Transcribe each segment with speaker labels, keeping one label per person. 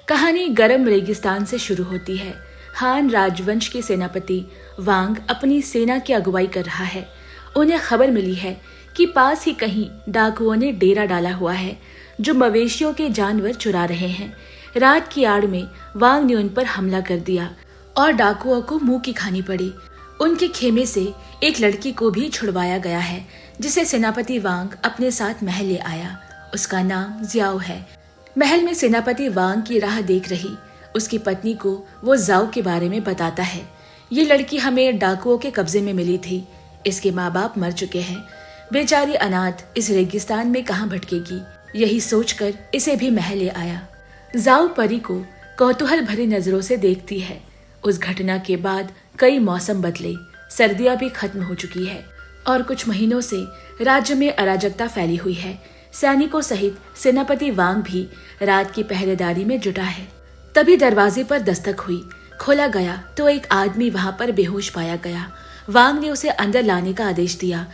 Speaker 1: कहानी गर्म रेगिस्तान से शुरू होती है। हान राजवंश के सेनापति वांग अपनी सेना की अगुवाई कर रहा है। उन्हें खबर मिली है कि पास ही कहीं डाकुओं ने डेरा डाला हुआ है जो मवेशियों के जानवर चुरा रहे हैं। रात की आड़ में वांग ने उन पर हमला कर दिया और डाकुओं को मुंह की खानी पड़ी। उनके खेमे से एक लड़की को भी छुड़वाया गया है जिसे सेनापति वांग अपने साथ महल ले आया। उसका नाम जियाओ है। महल में सेनापति वांग की राह देख रही उसकी पत्नी को वो जाओ के बारे में बताता है। ये लड़की हमें डाकुओं के कब्जे में मिली थी। इसके माँ बाप मर चुके हैं। बेचारी अनाथ इस रेगिस्तान में कहाँ भटकेगी। यही सोचकर इसे भी महल ले आया। जाओ परी को कौतूहल भरी नजरों से देखती है। उस घटना के बाद कई मौसम बदले, सर्दियां भी खत्म हो चुकी है और कुछ महीनों से राज्य में अराजकता फैली हुई है। सैनिकों सहित सेनापति वांग भी रात की पहरेदारी में जुटा है। तभी दरवाजे पर दस्तक हुई। खोला गया तो एक आदमी वहां पर बेहोश पाया गया। वांग ने उसे अंदर लाने का आदेश दिया।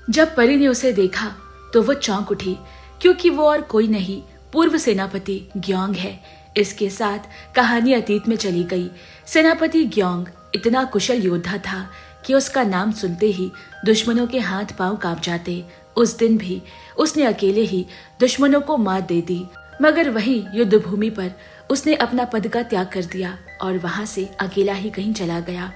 Speaker 1: जब परी ने उसे देखा तो वो चौंक उठी, क्योंकि वो और कोई नहीं पूर्व सेनापति ग्योंग है। इसके साथ कहानी अतीत में चली गई। सेनापति ग्योंग इतना कुशल योद्धा था कि उसका नाम सुनते ही दुश्मनों के हाथ पांव कांप जाते। उस दिन भी उसने अकेले ही दुश्मनों को मात दे दी, मगर वहीं युद्ध भूमि पर उसने अपना पद का त्याग कर दिया और वहां से अकेला ही कहीं चला गया।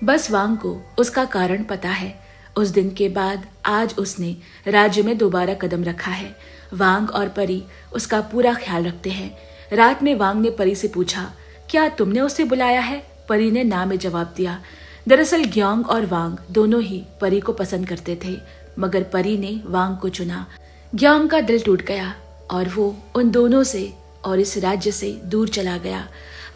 Speaker 1: बस वांग को उसका कारण पता है। उस दिन के बाद आज उसने राज्य में दोबारा कदम रखा है। वांग और परी उसका पूरा ख्याल रखते हैं। रात में वांग ने परी से पूछा, क्या तुमने उसे बुलाया है? परी ने ना में जवाब दिया। दरअसल ग्योंग और वांग दोनों ही परी को पसंद करते थे, मगर परी ने वांग को चुना। ग्योंग का दिल टूट गया और वो उन दोनों से और इस राज्य से दूर चला गया।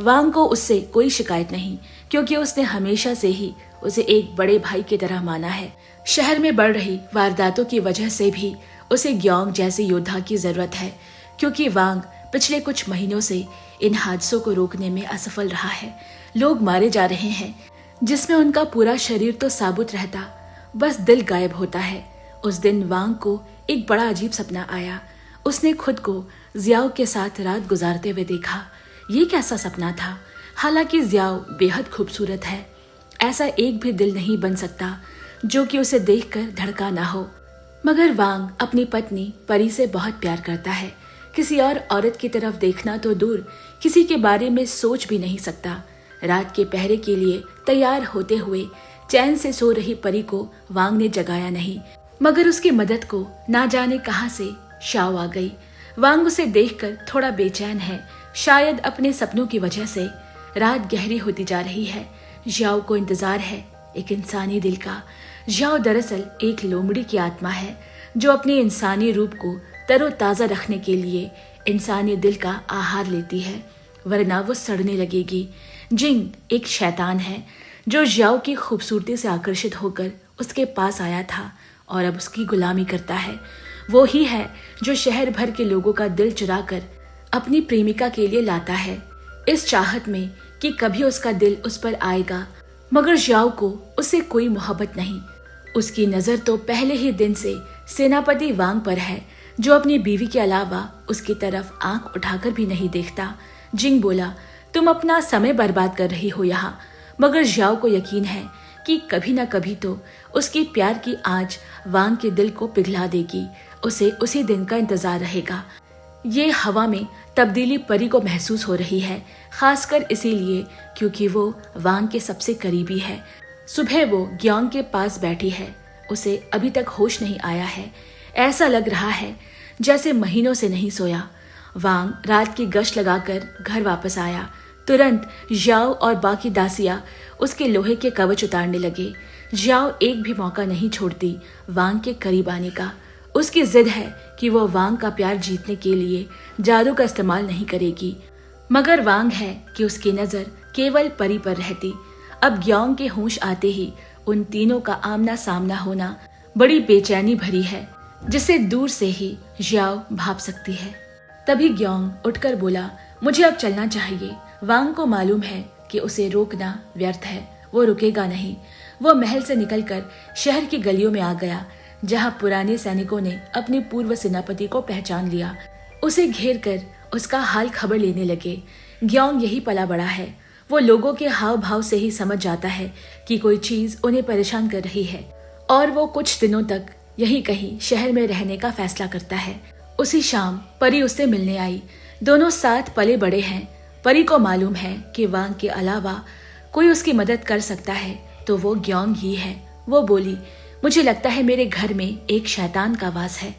Speaker 1: वांग को उससे कोई शिकायत नहीं, क्योंकि उसने हमेशा से ही उसे एक बड़े भाई की तरह माना है। शहर में बढ़ रही वारदातों की वजह से भी उसे ग्योंग जैसे योद्धा की जरूरत है, क्योंकि वांग पिछले कुछ महीनों से इन हादसों को रोकने में असफल रहा है। लोग मारे जा रहे हैं जिसमें उनका पूरा शरीर तो साबुत रहता, बस दिल गायब होता है। उस दिन वांग को एक बड़ा अजीब सपना आया। उसने खुद को जियाओ के साथ रात गुजारते हुए देखा। ये कैसा सपना था? हालांकि जियाओ बेहद खूबसूरत है, ऐसा एक भी दिल नहीं बन सकता जो कि उसे देखकर धड़का ना हो। मगर वांग अपनी पत्नी परी से बहुत प्यार करता है। किसी और औरत की तरफ देखना तो दूर, किसी के बारे में सोच भी नहीं सकता। रात के पहरे के लिए तैयार होते हुए चैन से सो रही परी को वांग ने जगाया नहीं, मगर उसकी मदद को ना जाने कहां से शाओ आ गई। वांग उसे देखकर थोड़ा बेचैन है, शायद अपने सपनों की वजह से। रात गहरी होती जा रही है। जियाओ को इंतजार है एक इंसानी दिल का। जियाओ दरअसल एक लोमड़ी की आत्मा है जो अपने इंसानी रूप को तरोताजा रखने के लिए इंसानी दिल का आहार लेती है, वरना वो सड़ने लगेगी। जिंग एक शैतान है जो जियाओ की खूबसूरती से आकर्षित होकर उसके पास आया था और अब उसकी गुलामी करता है। वो ही है जो शहर भर के लोगों का दिल चुराकर अपनी प्रेमिका के लिए लाता है, इस चाहत में कि कभी उसका दिल उस पर आएगा। मगर जियाओ को उससे कोई मोहब्बत नहीं। उसकी नजर तो पहले ही दिन से सेनापति वांग पर है, जो अपनी बीवी के अलावा उसकी तरफ आंख उठाकर भी नहीं देखता। जिंग बोला, तुम अपना समय बर्बाद कर रही हो यहाँ। मगर जियाओ को यकीन है कि कभी न कभी तो उसकी प्यार की आंच वांग के दिल को पिघला देगी। उसे उसी दिन का इंतजार रहेगा। ये हवा में तब्दीली परी को महसूस हो रही है, खासकर इसीलिए क्योंकि वो वांग के सबसे करीबी है। सुबह वो ग्योंग के पास बैठी है। उसे अभी तक होश नहीं आया है। ऐसा लग रहा है जैसे महीनों से नहीं सोया। वांग रात की गश्त लगाकर घर वापस आया। तुरंत जियाओ और बाकी दासियां उसके लोहे के कवच उतारने लगे। जियाओ एक भी मौका नहीं छोड़ती वांग के करीब आने का। उसकी जिद है कि वो वांग का प्यार जीतने के लिए जादू का इस्तेमाल नहीं करेगी, मगर वांग है कि उसकी नजर केवल परी पर रहती। अब ग्योंग के होश आते ही उन तीनों का आमना सामना होना बड़ी बेचैनी भरी है, जिसे दूर से ही जियाओ भाप सकती है। तभी ग्योंग उठकर बोला, मुझे अब चलना चाहिए। वांग को मालूम है कि उसे रोकना व्यर्थ है, वो रुकेगा नहीं। वो महल से निकलकर शहर की गलियों में आ गया, जहां पुराने सैनिकों ने अपने पूर्व सेनापति को पहचान लिया। उसे घेर कर उसका हाल खबर लेने लगे। ग्योंग यही पला बड़ा है। वो लोगों के हाव भाव से ही समझ जाता है कि कोई चीज उन्हें परेशान कर रही है और वो कुछ दिनों तक यहीं कहीं शहर में रहने का फैसला करता है। उसी शाम परी उससे मिलने आई। दोनों साथ पले बड़े हैं। परी को मालूम है कि वांग के अलावा कोई उसकी मदद कर सकता है तो वो ग्योंग ही है। वो बोली, मुझे लगता है मेरे घर में एक शैतान का वास है।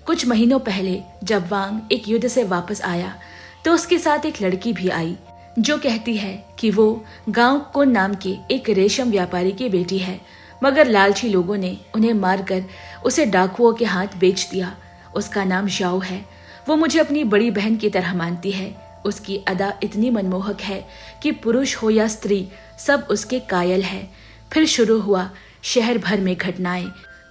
Speaker 1: कुछ महीनों पहले जब वांग एक युद्ध से वापस आया तो उसके साथ एक लड़की भी आई जो कहती है कि वो गांव कुन नाम के एक रेशम व्यापारी की बेटी है, मगर लालची लोगों ने उन्हें मारकर उसे डाकुओं के हाथ बेच दिया। उसका नाम जाओ है। वो मुझे अपनी बड़ी बहन की तरह मानती है। उसकी अदा इतनी मनमोहक है कि पुरुष हो या स्त्री सब उसके कायल है। फिर शुरू हुआ शहर भर में घटनाएं।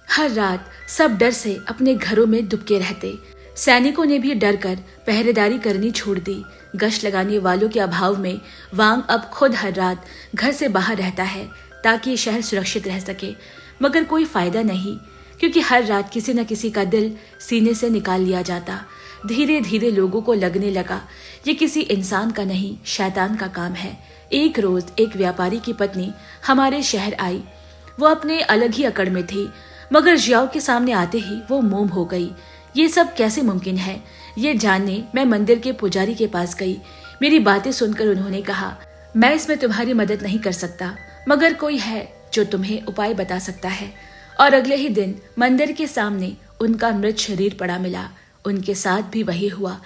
Speaker 1: हर रात सब डर से अपने घरों में दुबके रहते। सैनिकों ने भी डर कर पहरेदारी करनी छोड़ दी। गश्त लगाने वालों के अभाव में वांग अब खुद हर रात घर से बाहर रहता है ताकि शहर सुरक्षित रह सके, मगर कोई फायदा नहीं, क्योंकि हर रात किसी न किसी का दिल सीने से निकाल लिया जाता। धीरे धीरे लोगों को लगने लगा ये किसी इंसान का नहीं, शैतान का काम है। एक रोज एक व्यापारी की पत्नी हमारे शहर आई। वो अपने अलग ही अकड़ में थी, मगर जियाओ के सामने आते ही वो मोम हो गई। ये सब कैसे मुमकिन है, ये जानने मैं मंदिर के पुजारी के पास गई। मेरी बातें सुनकर उन्होंने कहा, मैं इसमें तुम्हारी मदद नहीं कर सकता, मगर कोई है जो तुम्हें उपाय बता सकता है। और अगले ही दिन मंदिर के सामने उनका मृत शरीर पड़ा मिला। उनके साथ भी वही हुआ।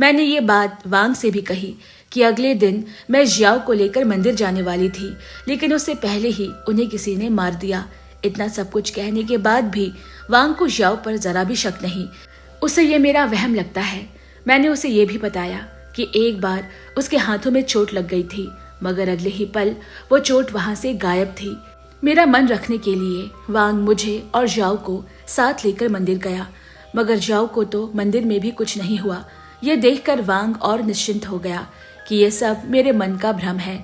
Speaker 1: मैंने ये बात वांग से भी कही कि अगले दिन मैं जियाओ को लेकर मंदिर जाने वाली थी, लेकिन उससे पहले ही उन्हें किसी ने मार दिया। इतना सब कुछ कहने के बाद भी वांग को जियाओ पर जरा भी शक नहीं। उसे ये मेरा वहम लगता है। मैंने उसे ये भी बताया कि एक बार उसके हाथों में चोट लग गई थी, मगर अगले ही पल वो चोट वहां से गायब थी। मेरा मन रखने के लिए वांग मुझे और जाओ को साथ लेकर मंदिर गया, मगर जाओ को तो मंदिर में भी कुछ नहीं हुआ। ये देखकर वांग और निश्चिंत हो गया कि ये सब मेरे मन का भ्रम है।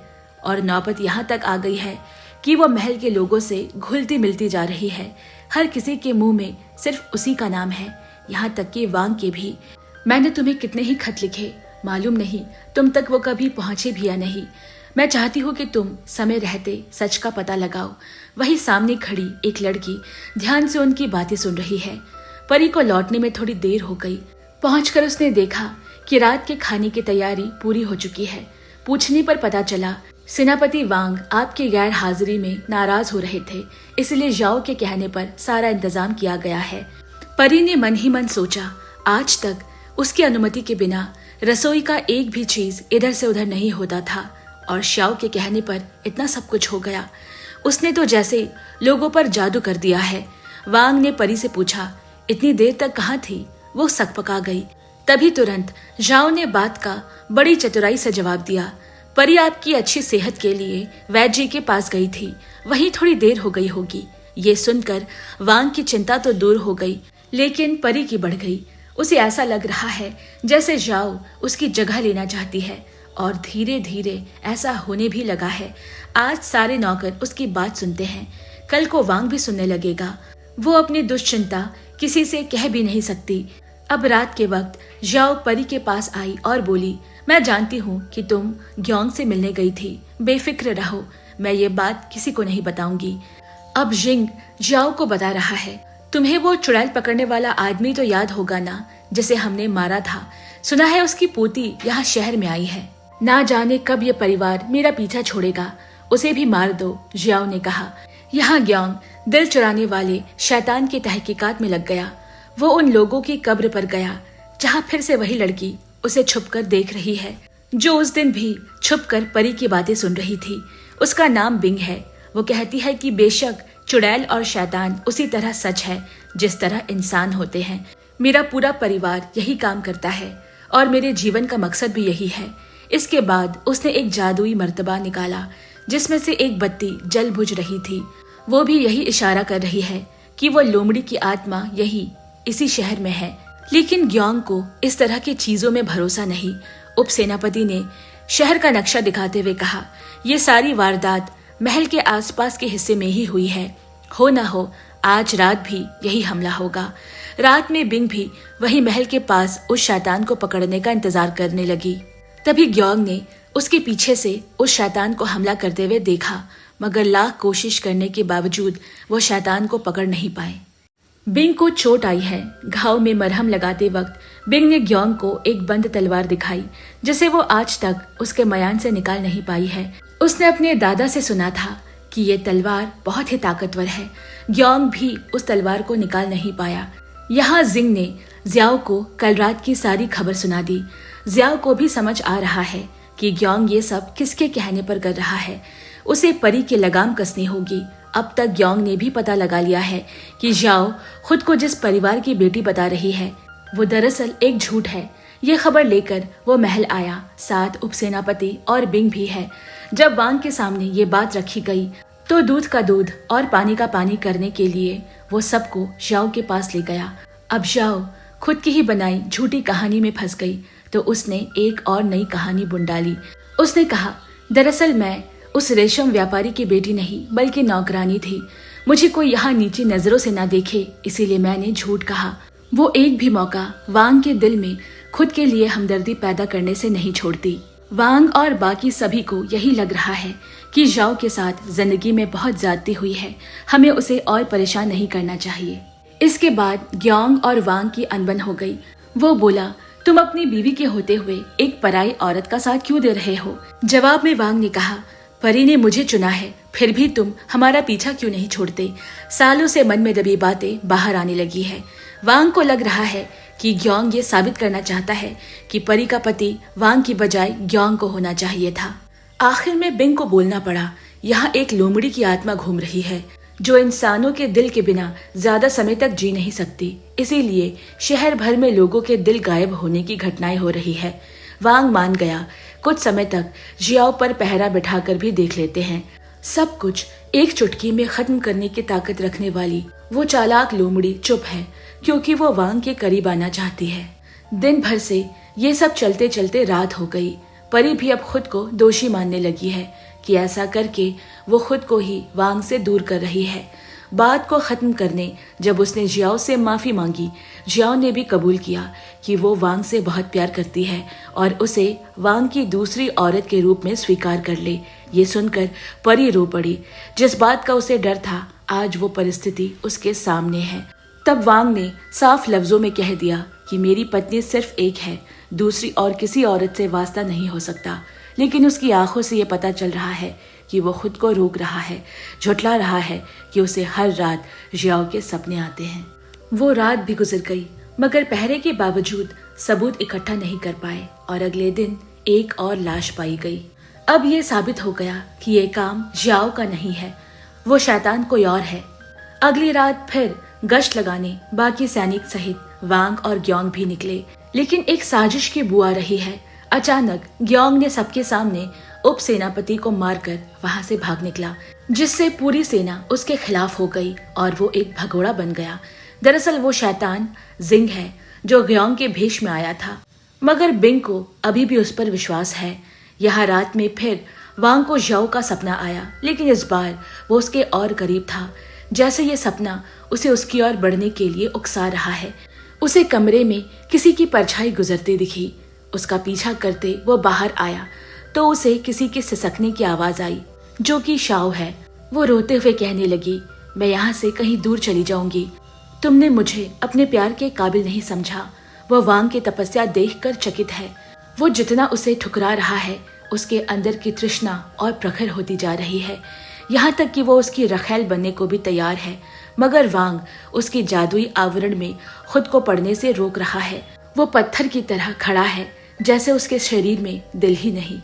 Speaker 1: और नौबत यहाँ तक आ गई है कि वो महल के लोगों से घुलती मिलती जा रही है। हर किसी के मुंह में सिर्फ उसी का नाम है, यहाँ तक कि वांग के भी। मैंने तुम्हें कितने ही खत लिखे, मालूम नहीं तुम तक वो कभी पहुंचे भी या नहीं। मैं चाहती हूँ कि तुम समय रहते सच का पता लगाओ। वही सामने खड़ी एक लड़की ध्यान से उनकी बातें सुन रही है। परी को लौटने में थोड़ी देर हो गई। पहुंचकर उसने देखा कि रात के खाने की तैयारी पूरी हो चुकी है। पूछने पर पता चला सेनापति वांग आपकी गैर हाजिरी में नाराज हो रहे थे, इसलिए जाओ के कहने पर सारा इंतजाम किया गया है। परी ने मन ही मन सोचा, आज तक उसकी अनुमति के बिना रसोई का एक भी चीज इधर से उधर नहीं होता था, और श्याओ के कहने पर इतना सब कुछ हो गया। उसने तो जैसे लोगों पर जादू कर दिया है। वांग ने परी से पूछा, इतनी देर तक कहाँ थी? वो सकपका गई। तभी तुरंत जाओ ने बात का बड़ी चतुराई से जवाब दिया, परी आपकी अच्छी सेहत के लिए वैद्य जी के पास गई थी, वहीं थोड़ी देर हो गई होगी। ये सुनकर वांग की चिंता तो दूर हो गई, लेकिन परी की बढ़ गई। उसे ऐसा लग रहा है जैसे जाओ उसकी जगह लेना चाहती है, और धीरे धीरे ऐसा होने भी लगा है। आज सारे नौकर उसकी बात सुनते हैं, कल को वांग भी सुनने लगेगा। वो अपनी दुश्चिंता किसी से कह भी नहीं सकती। अब रात के वक्त जाओ परी के पास आई और बोली, मैं जानती हूँ कि तुम ग्योंग से मिलने गई थी, बेफिक्र रहो, मैं ये बात किसी को नहीं बताऊंगी। अब जिंग जाओ को बता रहा है, तुम्हें वो चुड़ैल पकड़ने वाला आदमी तो याद होगा ना, जिसे हमने मारा था। सुना है उसकी पोती यहाँ शहर में आई है। ना जाने कब ये परिवार मेरा पीछा छोड़ेगा, उसे भी मार दो, जियाओ ने कहा। यहाँ ग्योंग दिल चुराने वाले शैतान की तहकीकात में लग गया। वो उन लोगों की कब्र पर गया जहाँ फिर से वही लड़की उसे छुपकर देख रही है, जो उस दिन भी छुपकर परी की बातें सुन रही थी। उसका नाम बिंग है। वो कहती है कि बेशक चुड़ैल और शैतान उसी तरह सच है जिस तरह इंसान होते हैं। मेरा पूरा परिवार यही काम करता है और मेरे जीवन का मकसद भी यही है। इसके बाद उसने एक जादुई मर्तबा निकाला जिसमें से एक बत्ती जल बुझ रही थी। वो भी यही इशारा कर रही है कि वो लोमड़ी की आत्मा यही इसी शहर में है। लेकिन ग्योंग को इस तरह की चीजों में भरोसा नहीं। उप सेनापति ने शहर का नक्शा दिखाते हुए कहा, ये सारी वारदात महल के आसपास के हिस्से में ही हुई है। हो ना हो आज रात भी यही हमला होगा। रात में बिंग भी वही महल के पास उस शैतान को पकड़ने का इंतजार करने लगी। तभी ग्योंग ने उसके पीछे से उस शैतान को हमला करते हुए देखा, मगर लाख कोशिश करने के बावजूद वो शैतान को पकड़ नहीं पाए। बिंग को चोट आई है। घाव में मरहम लगाते वक्त बिंग ने ग्योंग को एक बंद तलवार दिखाई, जिसे वो आज तक उसके मयान से निकाल नहीं पाई है। उसने अपने दादा से सुना था कि ये तलवार बहुत ही ताकतवर है। ग्योंग भी उस तलवार को निकाल नहीं पाया। यहाँ जिंग ने जियाओ को कल रात की सारी खबर सुना दी। जियाओ को भी समझ आ रहा है कि ग्योंग ये सब किसके कहने पर कर रहा है। उसे परी की लगाम कसनी होगी। अब तक ग्योंग ने भी पता लगा लिया है कि जियाओ खुद को जिस परिवार की बेटी बता रही है वो दरअसल एक झूठ है। ये खबर लेकर वो महल आया। साथ उपसेनापति और बिंग भी है। जब वांग के सामने ये बात रखी गई तो दूध का दूध और पानी का पानी करने के लिए वो सबको जियाओ के पास ले गया। अब जियाओ खुद की ही बनाई झूठी कहानी में फंस गई तो उसने एक और नई कहानी बुन डाली। उसने कहा, दरअसल मैं उस रेशम व्यापारी की बेटी नहीं बल्कि नौकरानी थी। मुझे कोई यहाँ नीची नजरों से ना देखे, इसीलिए मैंने झूठ कहा। वो एक भी मौका वांग के दिल में खुद के लिए हमदर्दी पैदा करने से नहीं छोड़ती। वांग और बाकी सभी को यही लग रहा है कि जियाओ के साथ जिंदगी में बहुत ज्यादती हुई है। हमें उसे और परेशान नहीं करना चाहिए। इसके बाद ग्योंग और वांग की अनबन हो गई। वो बोला, तुम अपनी बीवी के होते हुए एक पराई औरत का साथ क्यों दे रहे हो? जवाब में वांग ने कहा, परी ने मुझे चुना है, फिर भी तुम हमारा पीछा क्यों नहीं छोड़ते? सालों से मन में दबी बातें बाहर आने लगी है। वांग को लग रहा है कि ग्योंग ये साबित करना चाहता है कि परी का पति वांग की बजाय ग्योंग को होना चाहिए था। आखिर में बिंग को बोलना पड़ा, यहाँ एक लोमड़ी की आत्मा घूम रही है जो इंसानों के दिल के बिना ज्यादा समय तक जी नहीं सकती। इसीलिए शहर भर में लोगों के दिल गायब होने की घटनाएं हो रही है। वांग मान गया। कुछ समय तक जियाओ पर पहरा बिठाकर भी देख लेते हैं। सब कुछ एक चुटकी में खत्म करने की ताकत रखने वाली वो चालाक लोमड़ी चुप है, क्योंकि वो वांग के करीब आना चाहती है। दिन भर से ये सब चलते चलते रात हो गई। परी भी अब खुद को दोषी मानने लगी है कि ऐसा करके वो खुद को ही वांग से दूर कर रही है। बात को खत्म करने जब उसने जियाओ से माफी मांगी, जियाओ ने भी कबूल किया कि वो वांग से बहुत प्यार करती है और उसे वांग की दूसरी औरत के रूप में स्वीकार कर ले। ये सुनकर परी रो पड़ी। जिस बात का उसे डर था, आज वो परिस्थिति उसके सामने है। तब वांग ने साफ लफ्जों में कह दिया कि मेरी पत्नी सिर्फ एक है, दूसरी और किसी औरत से वास्ता नहीं हो सकता। लेकिन उसकी आंखों से ये पता चल रहा है कि वो खुद को रोक रहा है, झुठला रहा है कि उसे हर रात जियाओ के सपने आते हैं। वो रात भी गुजर गई, मगर पहरे के बावजूद सबूत इकट्ठा नहीं कर पाए और अगले दिन एक और लाश पाई गई। अब ये साबित हो गया कि ये काम जियाओ का नहीं है, वो शैतान कोई और है। अगली रात फिर गश्त लगाने बाकी सैनिक सहित वांग और ग्योंग भी निकले, लेकिन एक साजिश की बू आ रही है। अचानक ग्योंग ने सबके सामने उप सेनापति को मारकर वहां से भाग निकला, जिससे पूरी सेना उसके खिलाफ हो गई और वो एक भगोड़ा बन गया। दरअसल वो शैतान जिंग है जो ग्योंग के भेष में आया था, मगर बिंग को अभी भी उस पर विश्वास है। यहाँ रात में फिर वांग को जियाओ का सपना आया, लेकिन इस बार वो उसके और करीब था। जैसे ये सपना उसे उसकी ओर बढ़ने के लिए उकसा रहा है। उसे कमरे में किसी की परछाई गुजरती दिखी। उसका पीछा करते वो बाहर आया तो उसे किसी के सिसकने की आवाज आई, जो कि शाओ है। वो रोते हुए कहने लगी, मैं यहाँ से कहीं दूर चली जाऊंगी। तुमने मुझे अपने प्यार के काबिल नहीं समझा। वो वांग की तपस्या देखकर चकित है। वो जितना उसे ठुकरा रहा है, उसके अंदर की तृष्णा और प्रखर होती जा रही है, यहाँ तक कि वो उसकी रखैल बनने को भी तैयार है। मगर वांग उसकी जादुई आवरण में खुद को पड़ने से रोक रहा है। वो पत्थर की तरह खड़ा है, जैसे उसके शरीर में दिल ही नहीं।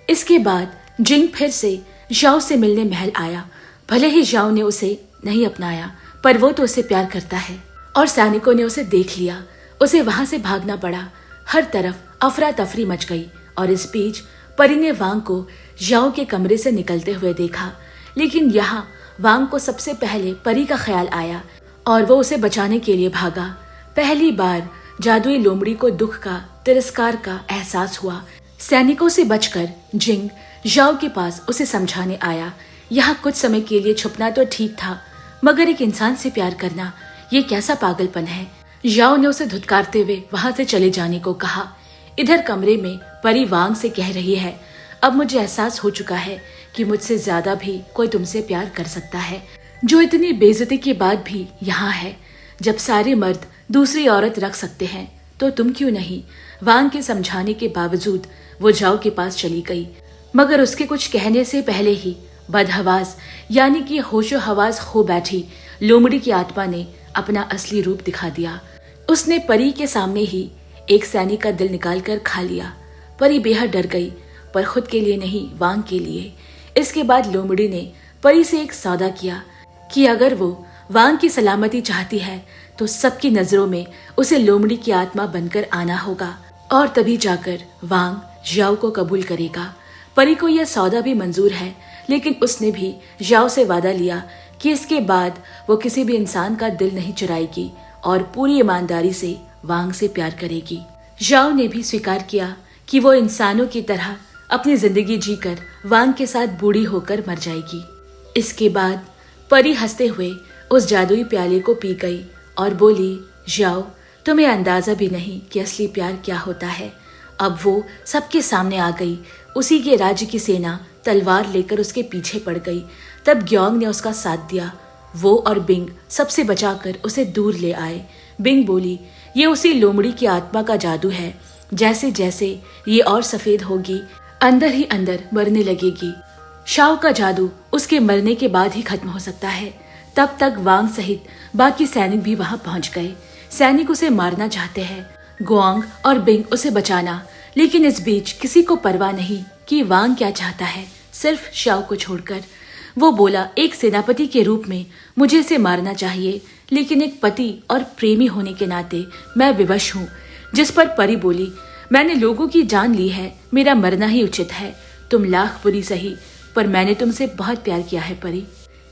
Speaker 1: इसके बाद जिंग फिर से जियाओ से मिलने महल आया। भले ही जियाओ ने उसे नहीं अपनाया, पर वो तो उसे प्यार करता है और सैनिकों ने उसे देख लिया। उसे वहां से भागना पड़ा। हर तरफ अफरा तफरी मच गई और इस बीच परी ने वांग को जियाओ के कमरे से निकलते हुए देखा। लेकिन यहाँ वांग को सबसे पहले परी का ख्याल आया और वो उसे बचाने के लिए भागा। पहली बार जादुई लोमड़ी को दुख का, तिरस्कार का एहसास हुआ। सैनिकों से बचकर जिंग जियाओ के पास उसे समझाने आया। यहाँ कुछ समय के लिए छुपना तो ठीक था, मगर एक इंसान से प्यार करना ये कैसा पागलपन है। जियाओ ने उसे धुतकारते हुए वहां से चले जाने को कहा। इधर कमरे में परी वांग से कह रही है, अब मुझे एहसास हो चुका है कि मुझसे ज्यादा भी कोई तुमसे प्यार कर सकता है, जो इतनी बेइज्जती के बाद भी यहाँ है। जब सारे मर्द दूसरी औरत रख सकते हैं तो तुम क्यों नहीं? वांग के समझाने के बावजूद वो झाओ के पास चली गई, मगर उसके कुछ कहने से पहले ही बदहवास यानी कि होशो हवास खो बैठी लोमड़ी की आत्मा ने अपना असली रूप दिखा दिया। उसने परी के सामने ही एक सैनिक का दिल निकाल कर खा लिया। परी बेहद डर गई, पर खुद के लिए नहीं, वांग के लिए। इसके बाद लोमड़ी ने परी से एक सौदा किया कि अगर वो वांग की सलामती चाहती है तो सबकी नजरों में उसे लोमड़ी की आत्मा बनकर आना होगा, और तभी जाकर वांग झाओ को कबूल करेगा। परी को यह सौदा भी मंजूर है, लेकिन उसने भी झाओ से वादा लिया कि इसके बाद वो किसी भी इंसान का दिल नहीं चुराएगी और पूरी ईमानदारी से वांग से प्यार करेगी। झाओ ने भी स्वीकार किया कि वो इंसानों की तरह अपनी जिंदगी जीकर वांग के साथ बूढ़ी होकर मर जाएगी। इसके बाद परी हंसते हुए उस जादुई प्याले को पी गई और बोली, झाओ, तुम्हें अंदाजा भी नहीं कि असली प्यार क्या होता है। अब वो सबके सामने आ गई। उसी के राज्य की सेना तलवार लेकर उसके पीछे पड़ गई। तब ग्योंग ने उसका साथ दिया। वो और बिंग सबसे बचाकर उसे दूर ले आए। बिंग बोली, ये उसी लोमड़ी की आत्मा का जादू है। जैसे जैसे ये और सफेद होगी, अंदर ही अंदर मरने लगेगी। शाओ का जादू उसके मरने के बाद ही खत्म हो सकता है। तब तक वांग सहित बाकी सैनिक भी वहां पहुंच गए। सैनिक उसे मारना चाहते हैं, गुआंग और बिंग उसे बचाना, लेकिन इस बीच किसी को परवाह नहीं कि वांग क्या चाहता है, सिर्फ शाओ को छोड़कर। वो बोला, एक सेनापति के रूप में मुझे इसे मारना चाहिए, लेकिन एक पति और प्रेमी होने के नाते मैं विवश हूँ। जिस पर परी बोली, मैंने लोगों की जान ली है, मेरा मरना ही उचित है। तुम लाख बुरी सही, पर मैंने तुमसे बहुत प्यार किया है परी।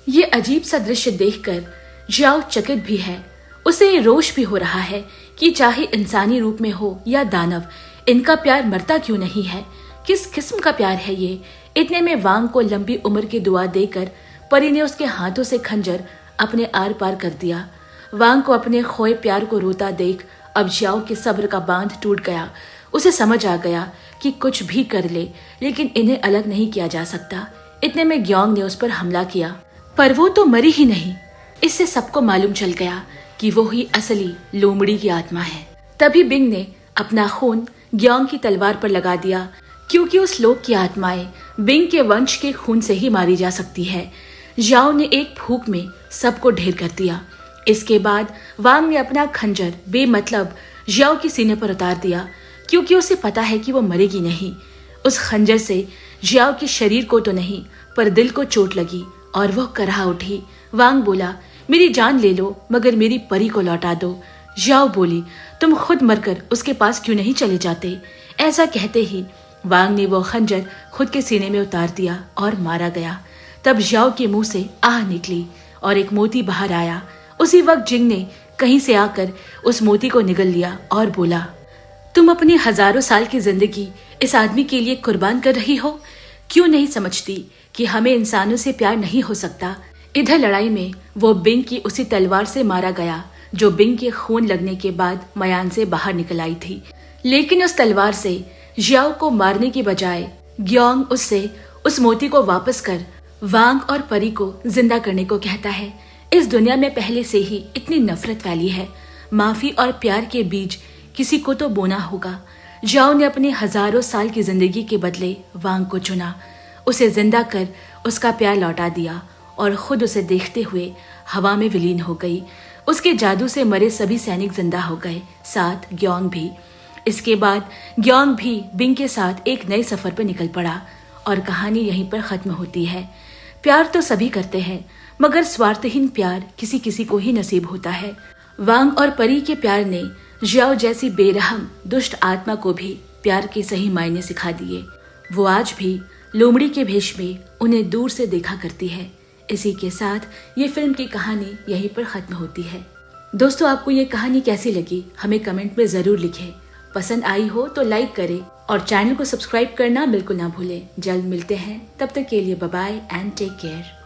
Speaker 1: ये अजीब सा दृश्य देखकर झाओ चकित भी है। उसे रोष भी हो रहा है कि चाहे इंसानी रूप में हो या दानव, इनका प्यार मरता क्यों नहीं है? किस किस्म का प्यार है ये? इतने में वांग को लंबी उम्र की दुआ देकर परी ने उसके हाथों से खंजर अपने आर पार कर दिया। वांग को अपने खोए प्यार को रोता देख अब झाओ के सब्र का बांध टूट गया। उसे समझ आ गया कि कुछ भी कर ले, लेकिन इन्हें अलग नहीं किया जा सकता। इतने में ग्योंग ने उस पर हमला किया, पर वो तो मरी ही नहीं। इससे सबको मालूम चल गया कि वो ही असली लोमड़ी की आत्मा है। तभी बिंग ने अपना खून ग्योंग की तलवार पर लगा दिया, क्योंकि उस लोक की आत्माएं बिंग के वंश के खून से ही मारी जा सकती है। झाओ ने एक फूंक में सबको ढेर कर दिया। इसके बाद वांग ने अपना खंजर बेमतलब झाओ की सीने पर उतार दिया, क्योंकि उसे पता है कि वो मरेगी नहीं। उस खंजर से झाओ के शरीर को तो नहीं, पर दिल को चोट लगी और वह कराह उठी। वांग बोला, मेरी जान ले लो, मगर मेरी परी को लौटा दो। झाओ बोली, तुम खुद मरकर उसके पास क्यों नहीं चले जाते? ऐसा कहते ही वांग ने वो खंजर खुद के सीने में उतार दिया और मारा गया। तब झाओ के मुंह से आह निकली और एक मोती बाहर आया। उसी वक्त जिंग ने कहीं से आकर उस मोती को निगल लिया और बोला, तुम अपनी हजारों साल की जिंदगी इस आदमी के लिए कुर्बान कर रही हो? क्यों नहीं समझती कि हमें इंसानों से प्यार नहीं हो सकता? इधर लड़ाई में वो बिंग की उसी तलवार से मारा गया जो बिंग के खून लगने के बाद मयान से बाहर निकल आई थी। लेकिन उस तलवार से झाओ को मारने की बजाय ग्योंग उससे उस मोती को वापस कर वांग और परी को जिंदा करने को कहता है। इस दुनिया में पहले से ही इतनी नफरत फैली है। माफी और प्यार के बीज किसी को तो बोना होगा। झाओ ने अपने हजारों साल की जिंदगी के बदले वांग को चुना, उसे जिंदा कर उसका प्यार लौटा दिया और खुद उसे देखते हुए हवा में विलीन हो गई। उसके जादू से मरे सभी सैनिक जिंदा हो गए, साथ ग्योंग भी। इसके बाद ग्योंग भी बिंग के साथ एक नए सफर पर निकल पड़ा और कहानी यहीं पर खत्म होती है। प्यार तो सभी करते हैं, मगर स्वार्थहीन प्यार किसी किसी को ही नसीब होता है। वांग और परी के प्यार ने झाओ जैसी बेरहम दुष्ट आत्मा को भी प्यार के सही मायने सिखा दिए। वो आज भी लोमड़ी के भेष में उन्हें दूर से देखा करती है। इसी के साथ ये फिल्म की कहानी यहीं पर खत्म होती है। दोस्तों, आपको ये कहानी कैसी लगी हमें कमेंट में जरूर लिखें। पसंद आई हो तो लाइक करें और चैनल को सब्सक्राइब करना बिल्कुल ना भूलें। जल्द मिलते हैं, तब तक के लिए bye bye and take care.